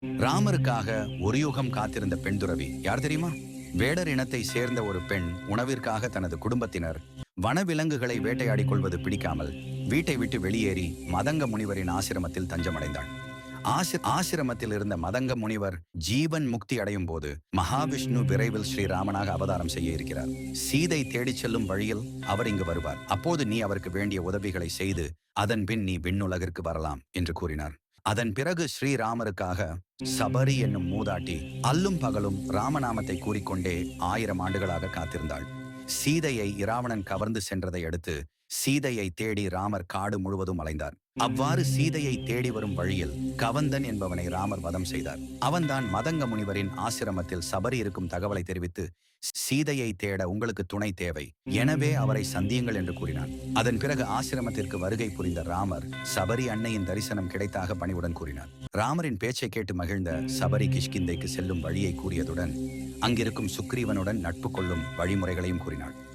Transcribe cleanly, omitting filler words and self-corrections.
ராமருக்காக ஒரு யுகம் காத்திருந்த பெண் துறவி யார் தெரியுமா? வேடர் இனத்தை சேர்ந்த ஒரு பெண் உணவிற்காக தனது குடும்பத்தினர் வனவிலங்குகளை வேட்டையாடிக் கொள்வது பிடிக்காமல் வீட்டை விட்டு வெளியேறி மதங்க முனிவரின் ஆசிரமத்தில் தஞ்சமடைந்தாள். ஆசிரமத்தில் இருந்த மதங்க முனிவர் ஜீவன் முக்தி அடையும் போது மகாவிஷ்ணு விரைவில் ஸ்ரீராமனாக அவதாரம் செய்ய இருக்கிறார். சீதை தேடிச் செல்லும் வழியில் அவர் இங்கு வருவார். அப்போது நீ அவருக்கு வேண்டிய உதவிகளை செய்து அதன் பின் நீ விண்ணுலகிற்கு வரலாம் என்று கூறினார். அதன் பிறகு ஸ்ரீராமருக்காக சபரி என்னும் மூதாட்டி அல்லும் பகலும் ராமநாமத்தை கூறிக்கொண்டே 1000 ஆண்டுகளாக காத்திருந்தாள். சீதையை இராவணன் கவர்ந்து சென்றதை அடுத்து சீதையை தேடி ராமர் காடு முழுவதும் அலைந்தார். அவ்வாறு சீதையை தேடி வரும் வழியில் கவந்தன் என்பவனை ராமர் வதம் செய்தார். அவன்தான் மதங்க முனிவரின் ஆசிரமத்தில் சபரி இருக்கும் தகவலை தெரிவித்து சீதையை தேட உங்களுக்கு துணை தேவை, எனவே அவரை சந்தியுங்கள் என்று கூறினார். அதன் பிறகு ஆசிரமத்திற்கு வருகை புரிந்த ராமர் சபரி அன்னையின் தரிசனம் கிடைத்தாக பணிவுடன் கூறினார். ராமரின் பேச்சை கேட்டு மகிழ்ந்த சபரி கிஷ்கிந்தைக்கு செல்லும் வழியை கூறியதுடன் அங்கிருக்கும் சுக்ரீவனுடன் நட்பு கொள்ளும் வழிமுறைகளையும் கூறினாள்.